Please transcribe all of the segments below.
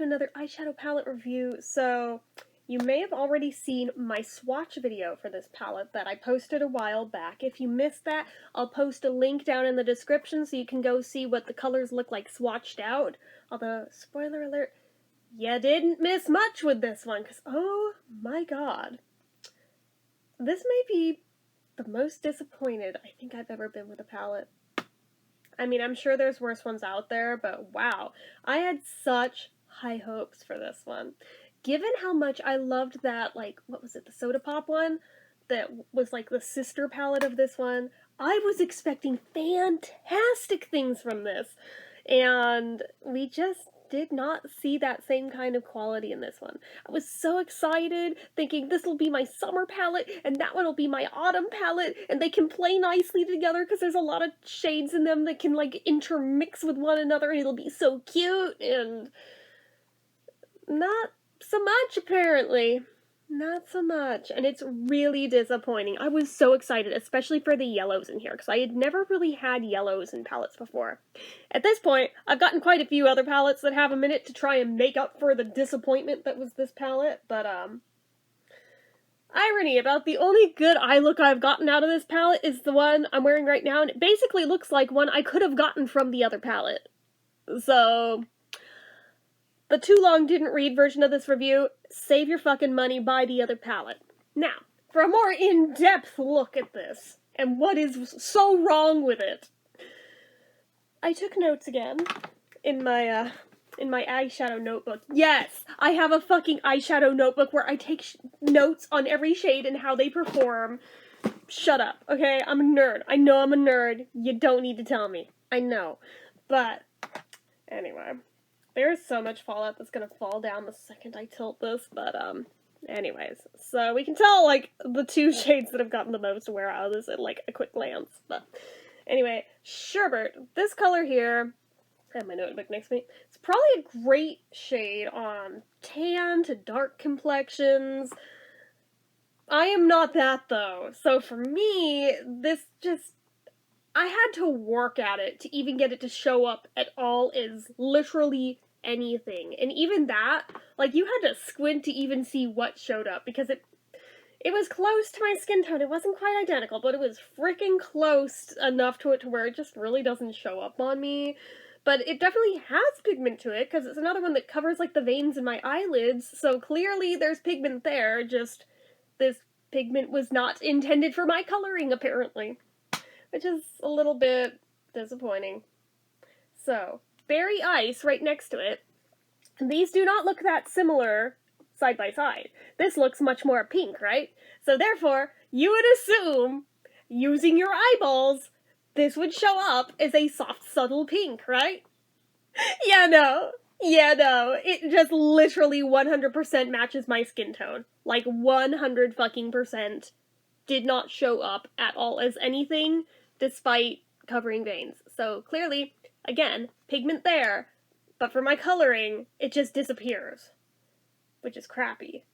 to another eyeshadow palette review. So, you may have already seen my swatch video for this palette that I posted a while back. If you missed that, I'll post a link down in the description so you can go see what the colors look like swatched out. Although, spoiler alert, you didn't miss much with this one, because oh my god. This may be the most disappointed I think I've ever been with a palette. I mean, I'm sure there's worse ones out there, but wow. I had such high hopes for this one. Given how much I loved that, like, what was it, the Soda Pop one? That was, like, the sister palette of this one. I was expecting fantastic things from this. And we just did not see that same kind of quality in this one. I was so excited, thinking this will be my summer palette, and that one will be my autumn palette, and they can play nicely together because there's a lot of shades in them that can, like, intermix with one another, and it'll be so cute, and not so much, apparently. Not so much, and it's really disappointing. I was so excited, especially for the yellows in here, because I had never really had yellows in palettes before. At this point, I've gotten quite a few other palettes that have a minute to try and make up for the disappointment that was this palette, but, irony about the only good eye look I've gotten out of this palette is the one I'm wearing right now, and it basically looks like one I could have gotten from the other palette. So, the too long didn't read version of this review, save your fucking money, buy the other palette. Now, for a more in-depth look at this, and what is so wrong with it, I took notes again in my eyeshadow notebook. Yes, I have a fucking eyeshadow notebook where I take notes on every shade and how they perform. Shut up, okay? I'm a nerd. I know I'm a nerd. You don't need to tell me. I know. But, anyway. There's so much fallout that's gonna fall down the second I tilt this, but, anyways. So, we can tell, like, the two shades that have gotten the most wear out of this at, like, a quick glance, but anyway, Sherbert, this color here, I have my notebook next to me, it's probably a great shade on tan to dark complexions. I am not that, though, so for me, this just, I had to work at it to even get it to show up at all as literally anything. And even that, like, you had to squint to even see what showed up, because it was close to my skin tone. It wasn't quite identical, but it was freaking close enough to it to where it just really doesn't show up on me. But it definitely has pigment to it, because it's another one that covers, like, the veins in my eyelids, so clearly there's pigment there, just this pigment was not intended for my coloring, apparently. Which is a little bit disappointing. So, Berry Ice right next to it. And these do not look that similar side by side. This looks much more pink, right? So therefore, you would assume, using your eyeballs, this would show up as a soft, subtle pink, right? Yeah, no. It just literally 100% matches my skin tone. Like, 100 fucking percent did not show up at all as anything, despite covering veins. So clearly, again, pigment there, but for my coloring, it just disappears. Which is crappy.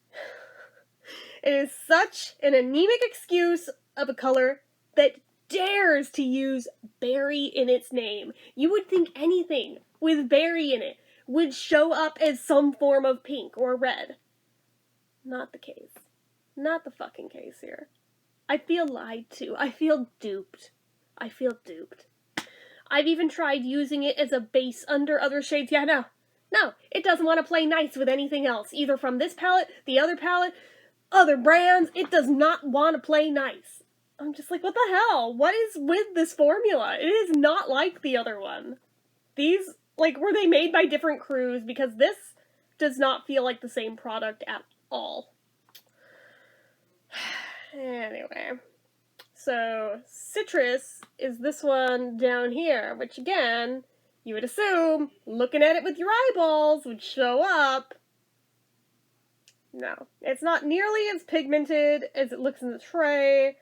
It is such an anemic excuse of a color that dares to use berry in its name. You would think anything with berry in it would show up as some form of pink or red. Not the case. Not the fucking case here. I feel lied to. I feel duped. I've even tried using it as a base under other shades. Yeah, no, it doesn't want to play nice with anything else. Either from this palette, the other palette, other brands. It does not want to play nice. I'm just like, what the hell? What is with this formula? It is not like the other one. These, like, were they made by different crews? Because this does not feel like the same product at all. Anyway. So, Citrus is this one down here, which again, you would assume, looking at it with your eyeballs, would show up. No. It's not nearly as pigmented as it looks in the tray.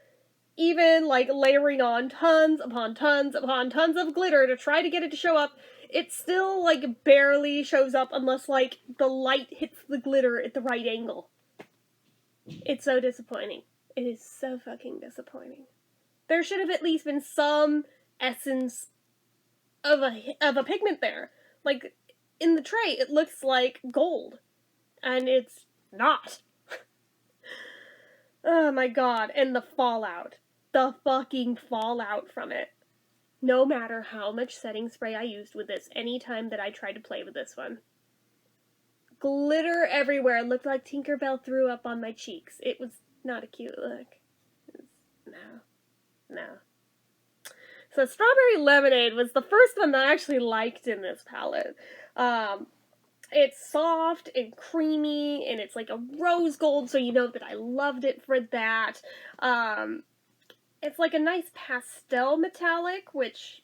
Even, like, layering on tons upon tons upon tons of glitter to try to get it to show up, it still, like, barely shows up unless, like, the light hits the glitter at the right angle. It's so disappointing. It is so fucking disappointing. There should have at least been some essence of a pigment there. Like, in the tray it looks like gold, and it's not. Oh my god, and the fallout. The fucking fallout from it. No matter how much setting spray I used with this, anytime that I tried to play with this one. Glitter everywhere. It looked like Tinkerbell threw up on my cheeks. It was not a cute look. No. So Strawberry Lemonade was the first one that I actually liked in this palette. It's soft and creamy, and it's like a rose gold, so you know that I loved it for that. It's like a nice pastel metallic, which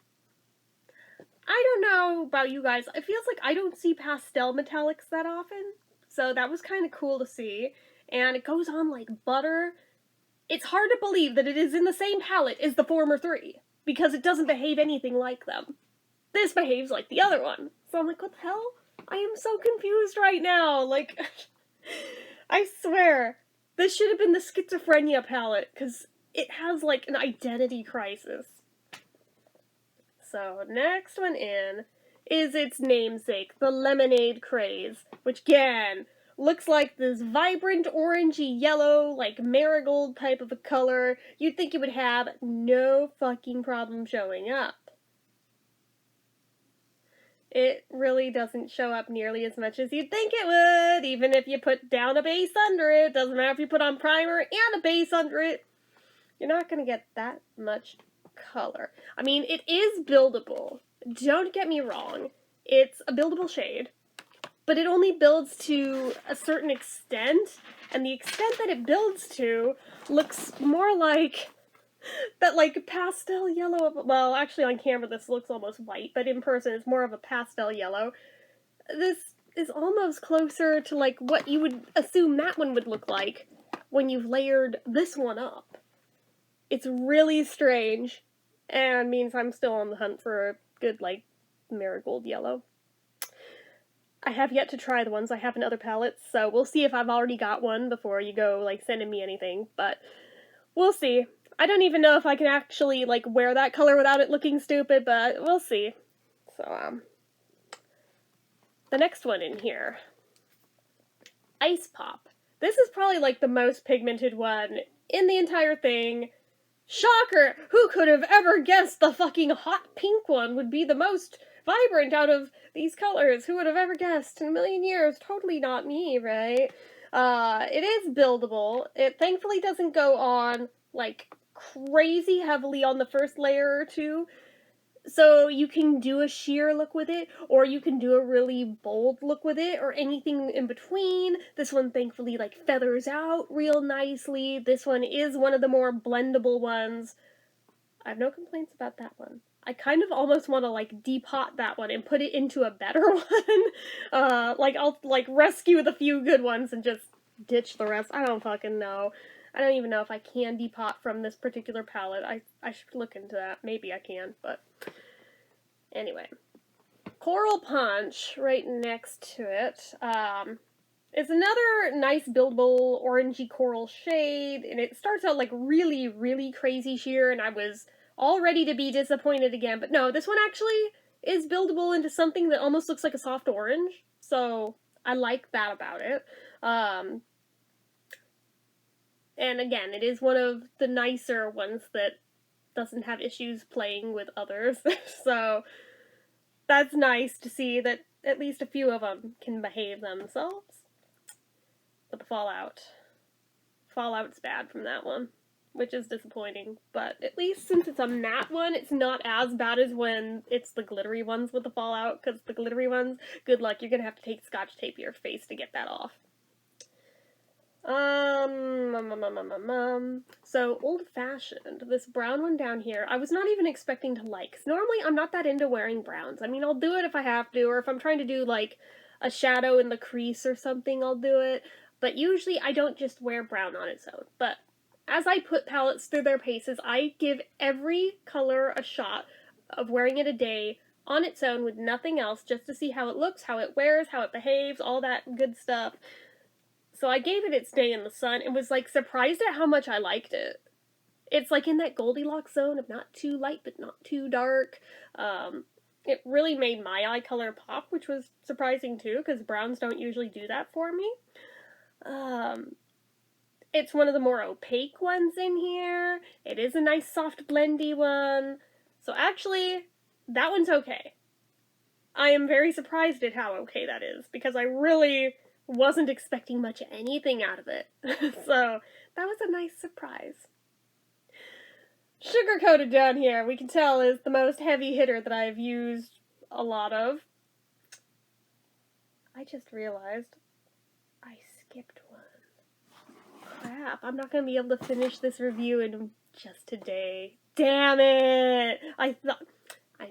I don't know about you guys. It feels like I don't see pastel metallics that often, so that was kind of cool to see. And it goes on like butter. It's hard to believe that it is in the same palette as the former three, because it doesn't behave anything like them. This behaves like the other one. So I'm like, what the hell? I am so confused right now. Like, I swear, this should have been the schizophrenia palette, because it has, like, an identity crisis. So, next one in is its namesake, the Lemonade Craze, which, again, looks like this vibrant orangey yellow, like marigold type of a color. You'd think it would have no fucking problem showing up. It really doesn't show up nearly as much as you'd think it would, even if you put down a base under it. Doesn't matter if you put on primer and a base under it. You're not going to get that much color. I mean, it is buildable. Don't get me wrong. It's a buildable shade, but it only builds to a certain extent, and the extent that it builds to looks more like that, like, pastel yellow. Well, actually on camera this looks almost white, but in person it's more of a pastel yellow. This is almost closer to, like, what you would assume that one would look like when you've layered this one up. It's really strange, and means I'm still on the hunt for a good, like, marigold yellow. I have yet to try the ones I have in other palettes, so we'll see if I've already got one before you go, like, sending me anything, but we'll see. I don't even know if I can actually, like, wear that color without it looking stupid, but we'll see. So, the next one in here. Ice Pop. This is probably, like, the most pigmented one in the entire thing. Shocker! Who could have ever guessed the fucking hot pink one would be the most vibrant out of these colors? Who would have ever guessed in a million years? Totally not me, right? It is buildable. It thankfully doesn't go on, like, crazy heavily on the first layer or two. So you can do a sheer look with it, or you can do a really bold look with it, or anything in between. This one thankfully, like, feathers out real nicely. This one is one of the more blendable ones. I have no complaints about that one. I kind of almost want to, like, depot that one and put it into a better one. Like, I'll, like, rescue the few good ones and just ditch the rest. I don't fucking know. I don't even know if I can depot from this particular palette. I should look into that. Maybe I can, but anyway. Coral Punch, right next to it, is another nice buildable orangey coral shade, and it starts out like really, really crazy sheer, and I was all ready to be disappointed again, but no, this one actually is buildable into something that almost looks like a soft orange, so I like that about it. And again, it is one of the nicer ones that doesn't have issues playing with others, so that's nice to see that at least a few of them can behave themselves. But the Fallout's bad from that one, which is disappointing, but at least since it's a matte one, it's not as bad as when it's the glittery ones with the Fallout, because the glittery ones, good luck, you're gonna have to take Scotch tape to your face to get that off. So Old Fashioned, this brown one down here, I was not even expecting to like, 'cause normally I'm not that into wearing browns. I mean, I'll do it if I have to, or if I'm trying to do, like, a shadow in the crease or something, I'll do it, but usually I don't just wear brown on its own. But as I put palettes through their paces, I give every color a shot of wearing it a day on its own with nothing else, just to see how it looks, how it wears, how it behaves, all that good stuff. So I gave it its day in the sun and was, like, surprised at how much I liked it. It's, like, in that Goldilocks zone of not too light but not too dark. it really made my eye color pop, which was surprising too, because browns don't usually do that for me. It's one of the more opaque ones in here. It is a nice soft blendy one. So actually, that one's okay. I am very surprised at how okay that is, because I really wasn't expecting much of anything out of it. So that was a nice surprise. Sugar coated down here, we can tell, is the most heavy hitter that I've used a lot of. I just realized I skipped one. Crap, I'm not gonna be able to finish this review in just today. Damn it! I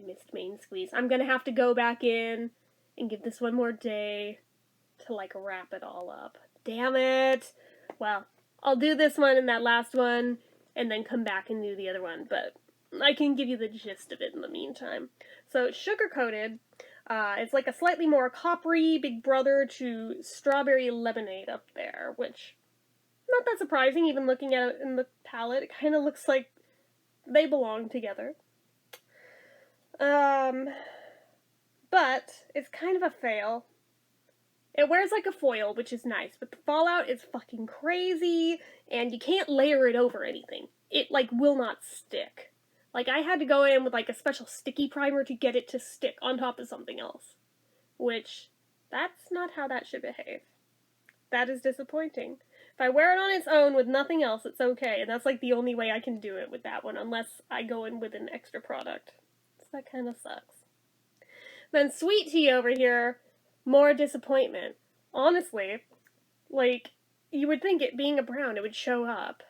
missed Main Squeeze. I'm gonna have to go back in and give this one more day to, like, wrap it all up. Damn it! Well, I'll do this one and that last one, and then come back and do the other one, but I can give you the gist of it in the meantime. So, Sugar Coated, it's like a slightly more coppery big brother to Strawberry Lemonade up there, which, not that surprising, even looking at it in the palette. It kind of looks like they belong together. But it's kind of a fail. It wears like a foil, which is nice, but the fallout is fucking crazy, and you can't layer it over anything. It, like, will not stick. Like, I had to go in with, like, a special sticky primer to get it to stick on top of something else. Which, that's not how that should behave. That is disappointing. If I wear it on its own with nothing else, it's okay, and that's, like, the only way I can do it with that one, unless I go in with an extra product. So that kind of sucks. Then Sweet Tea over here, more disappointment. Honestly, like, you would think it being a brown, it would show up.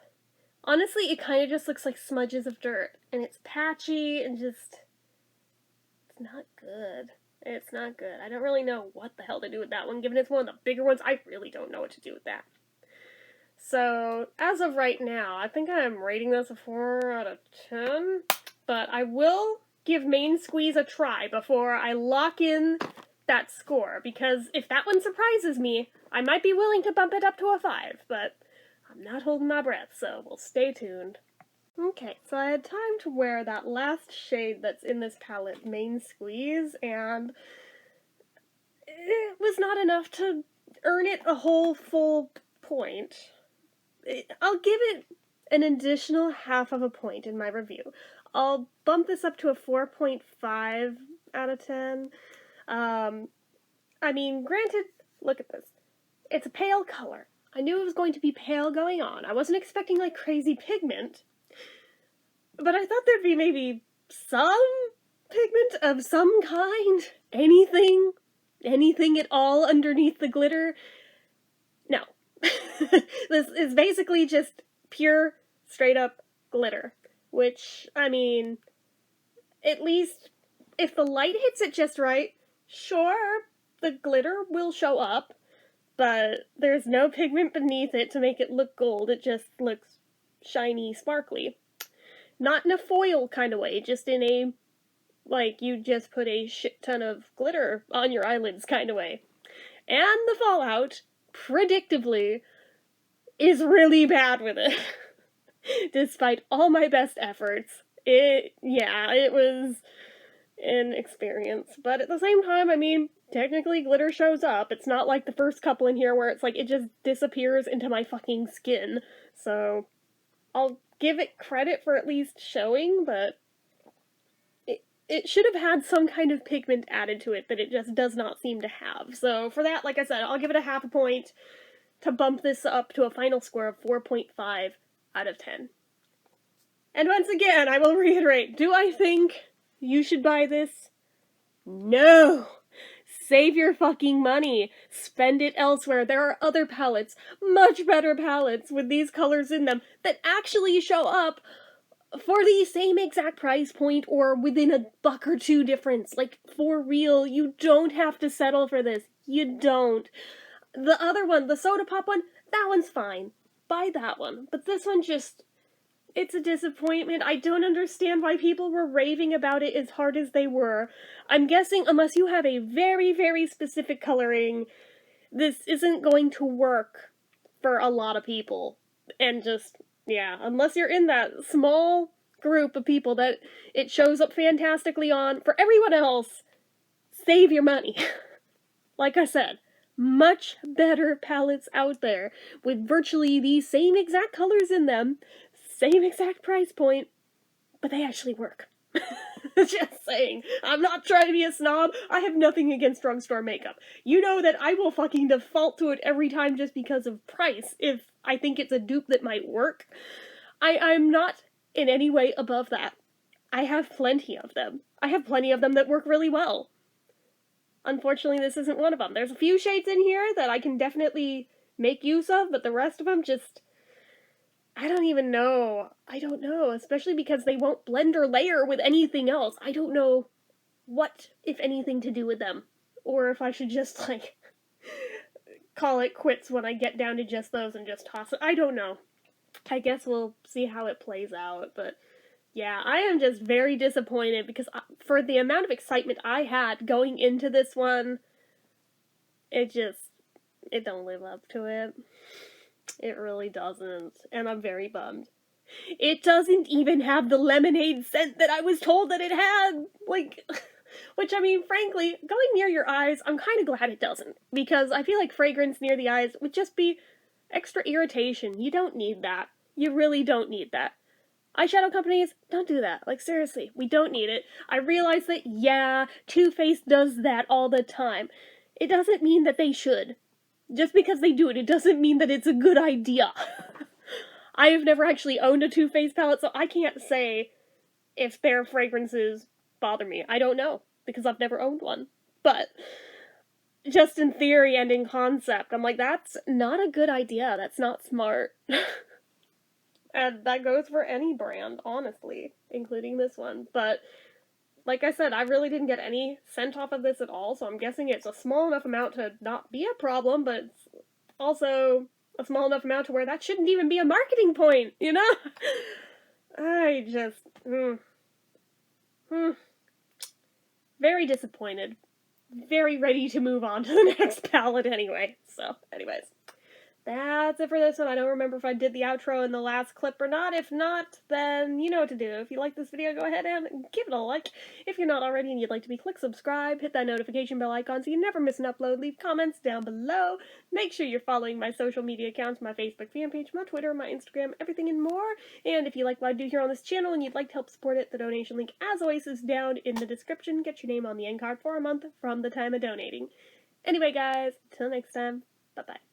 Honestly, it kind of just looks like smudges of dirt, and it's patchy, and just, it's not good. It's not good. I don't really know what the hell to do with that one, given it's one of the bigger ones. I really don't know what to do with that. So, as of right now, I think I'm rating this a 4 out of 10, but I will give Main Squeeze a try before I lock in that score, because if that one surprises me, I might be willing to bump it up to a 5, but I'm not holding my breath, so we'll stay tuned. Okay, so I had time to wear that last shade that's in this palette, Main Squeeze, and it was not enough to earn it a whole full point. I'll give it an additional half of a point in my review. I'll bump this up to a 4.5 out of 10. I mean, granted, look at this. It's a pale color. I knew it was going to be pale going on. I wasn't expecting, like, crazy pigment. But I thought there'd be maybe some pigment of some kind. Anything at all underneath the glitter. No. This is basically just pure, straight-up glitter. Which, I mean, at least if the light hits it just right, sure, the glitter will show up, but there's no pigment beneath it to make it look gold. It just looks shiny, sparkly. Not in a foil kind of way, just in a, like, you just put a shit ton of glitter on your eyelids kind of way. And the fallout, predictably, is really bad with it. Despite all my best efforts, it was an experience. But at the same time, I mean, technically glitter shows up. It's not like the first couple in here where it's like it just disappears into my fucking skin. So, I'll give it credit for at least showing, but it should have had some kind of pigment added to it that it just does not seem to have. So for that, like I said, I'll give it a half a point to bump this up to a final score of 4.5 out of 10. And once again, I will reiterate, do I think you should buy this? No! Save your fucking money. Spend it elsewhere. There are other palettes, much better palettes with these colors in them that actually show up for the same exact price point or within a buck or two difference. Like, for real, you don't have to settle for this. You don't. The other one, the Soda Pop one, that one's fine. Buy that one. But this one just, it's a disappointment. I don't understand why people were raving about it as hard as they were. I'm guessing unless you have a very, very specific coloring, this isn't going to work for a lot of people. And just, yeah, unless you're in that small group of people that it shows up fantastically on. For everyone else, save your money. Like I said, much better palettes out there with virtually the same exact colors in them, same exact price point, but they actually work. Just saying. I'm not trying to be a snob. I have nothing against drugstore makeup. You know that I will fucking default to it every time just because of price if I think it's a dupe that might work. I'm not in any way above that. I have plenty of them. I have plenty of them that work really well. Unfortunately, this isn't one of them. There's a few shades in here that I can definitely make use of, but the rest of them just... I don't even know. I don't know, especially because they won't blend or layer with anything else. I don't know what, if anything, to do with them. Or if I should just, like, call it quits when I get down to just those and just toss it. I don't know. I guess we'll see how it plays out, but yeah, I am just very disappointed because for the amount of excitement I had going into this one, it don't live up to it. It really doesn't, and I'm very bummed. It doesn't even have the lemonade scent that I was told that it had, like, which, I mean, frankly, going near your eyes, I'm kind of glad it doesn't, because I feel like fragrance near the eyes would just be extra irritation. You don't need that. You really don't need that. Eyeshadow companies, don't do that. Like, seriously, we don't need it. I realize that, yeah, Too Faced does that all the time. It doesn't mean that they should. Just because they do it, it doesn't mean that it's a good idea. I have never actually owned a Too Faced palette, so I can't say if their fragrances bother me. I don't know, because I've never owned one. But, just in theory and in concept, I'm like, that's not a good idea. That's not smart. And that goes for any brand, honestly, including this one. But, like I said, I really didn't get any scent off of this at all, so I'm guessing it's a small enough amount to not be a problem, but it's also a small enough amount to where that shouldn't even be a marketing point, you know? I just... Very disappointed. Very ready to move on to the next palette anyway. So, anyways. That's it for this one. I don't remember if I did the outro in the last clip or not. If not, then you know what to do. If you like this video, go ahead and give it a like. If you're not already and you'd like to be, click subscribe, hit that notification bell icon so you never miss an upload. Leave comments down below. Make sure you're following my social media accounts, my Facebook fan page, my Twitter, my Instagram, everything and more. And if you like what I do here on this channel and you'd like to help support it, the donation link, as always, is down in the description. Get your name on the end card for a month from the time of donating. Anyway, guys, till next time, bye-bye.